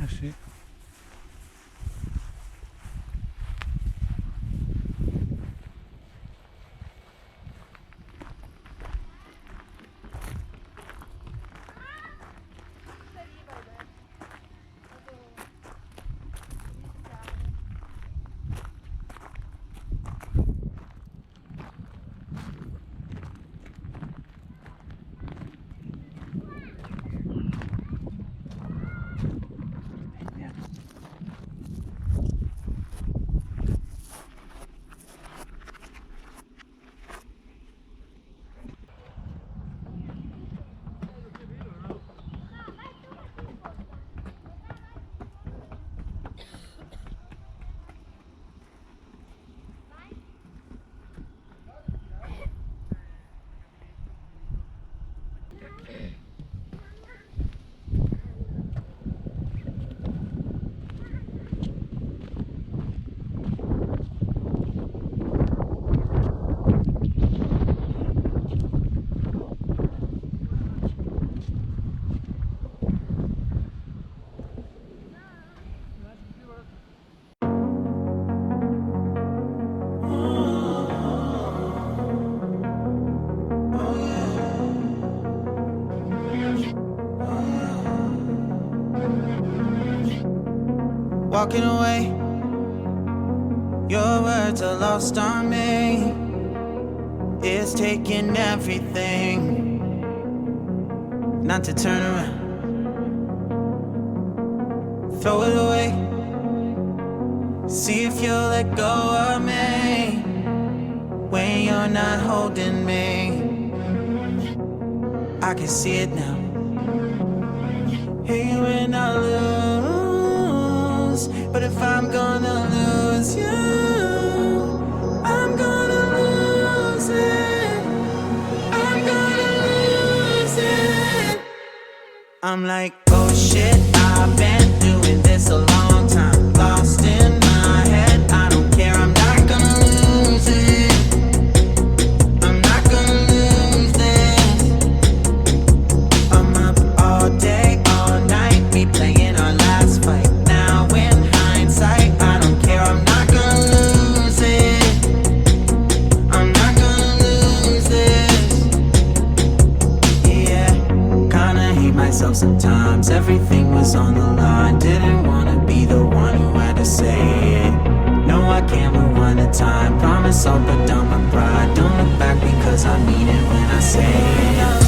sì. Walking away, your words are lost on me. It's taking everything not to turn around. Throw it away, see if you'll let go of me when you're not holding me. I can see it now. Hey, when I lose, but if I'm gonna lose you, I'm gonna lose it. I'm gonna lose it. I'm like, oh shit, I've been doing this a long time. Lost in my head, I don't care, I'm not gonna lose it. I'm not gonna lose this. I'm up all day, all night, replaying our last fight. Now in hindsight, I don't care, I'm not gonna lose it. I'm not gonna lose this. Yeah, kinda hate myself sometimes. Everything was on the line. Didn't wanna be the one who had to say it. No, I can't rewind the time. Promise I'll put down my pride. Don't look back because I mean it when I say it.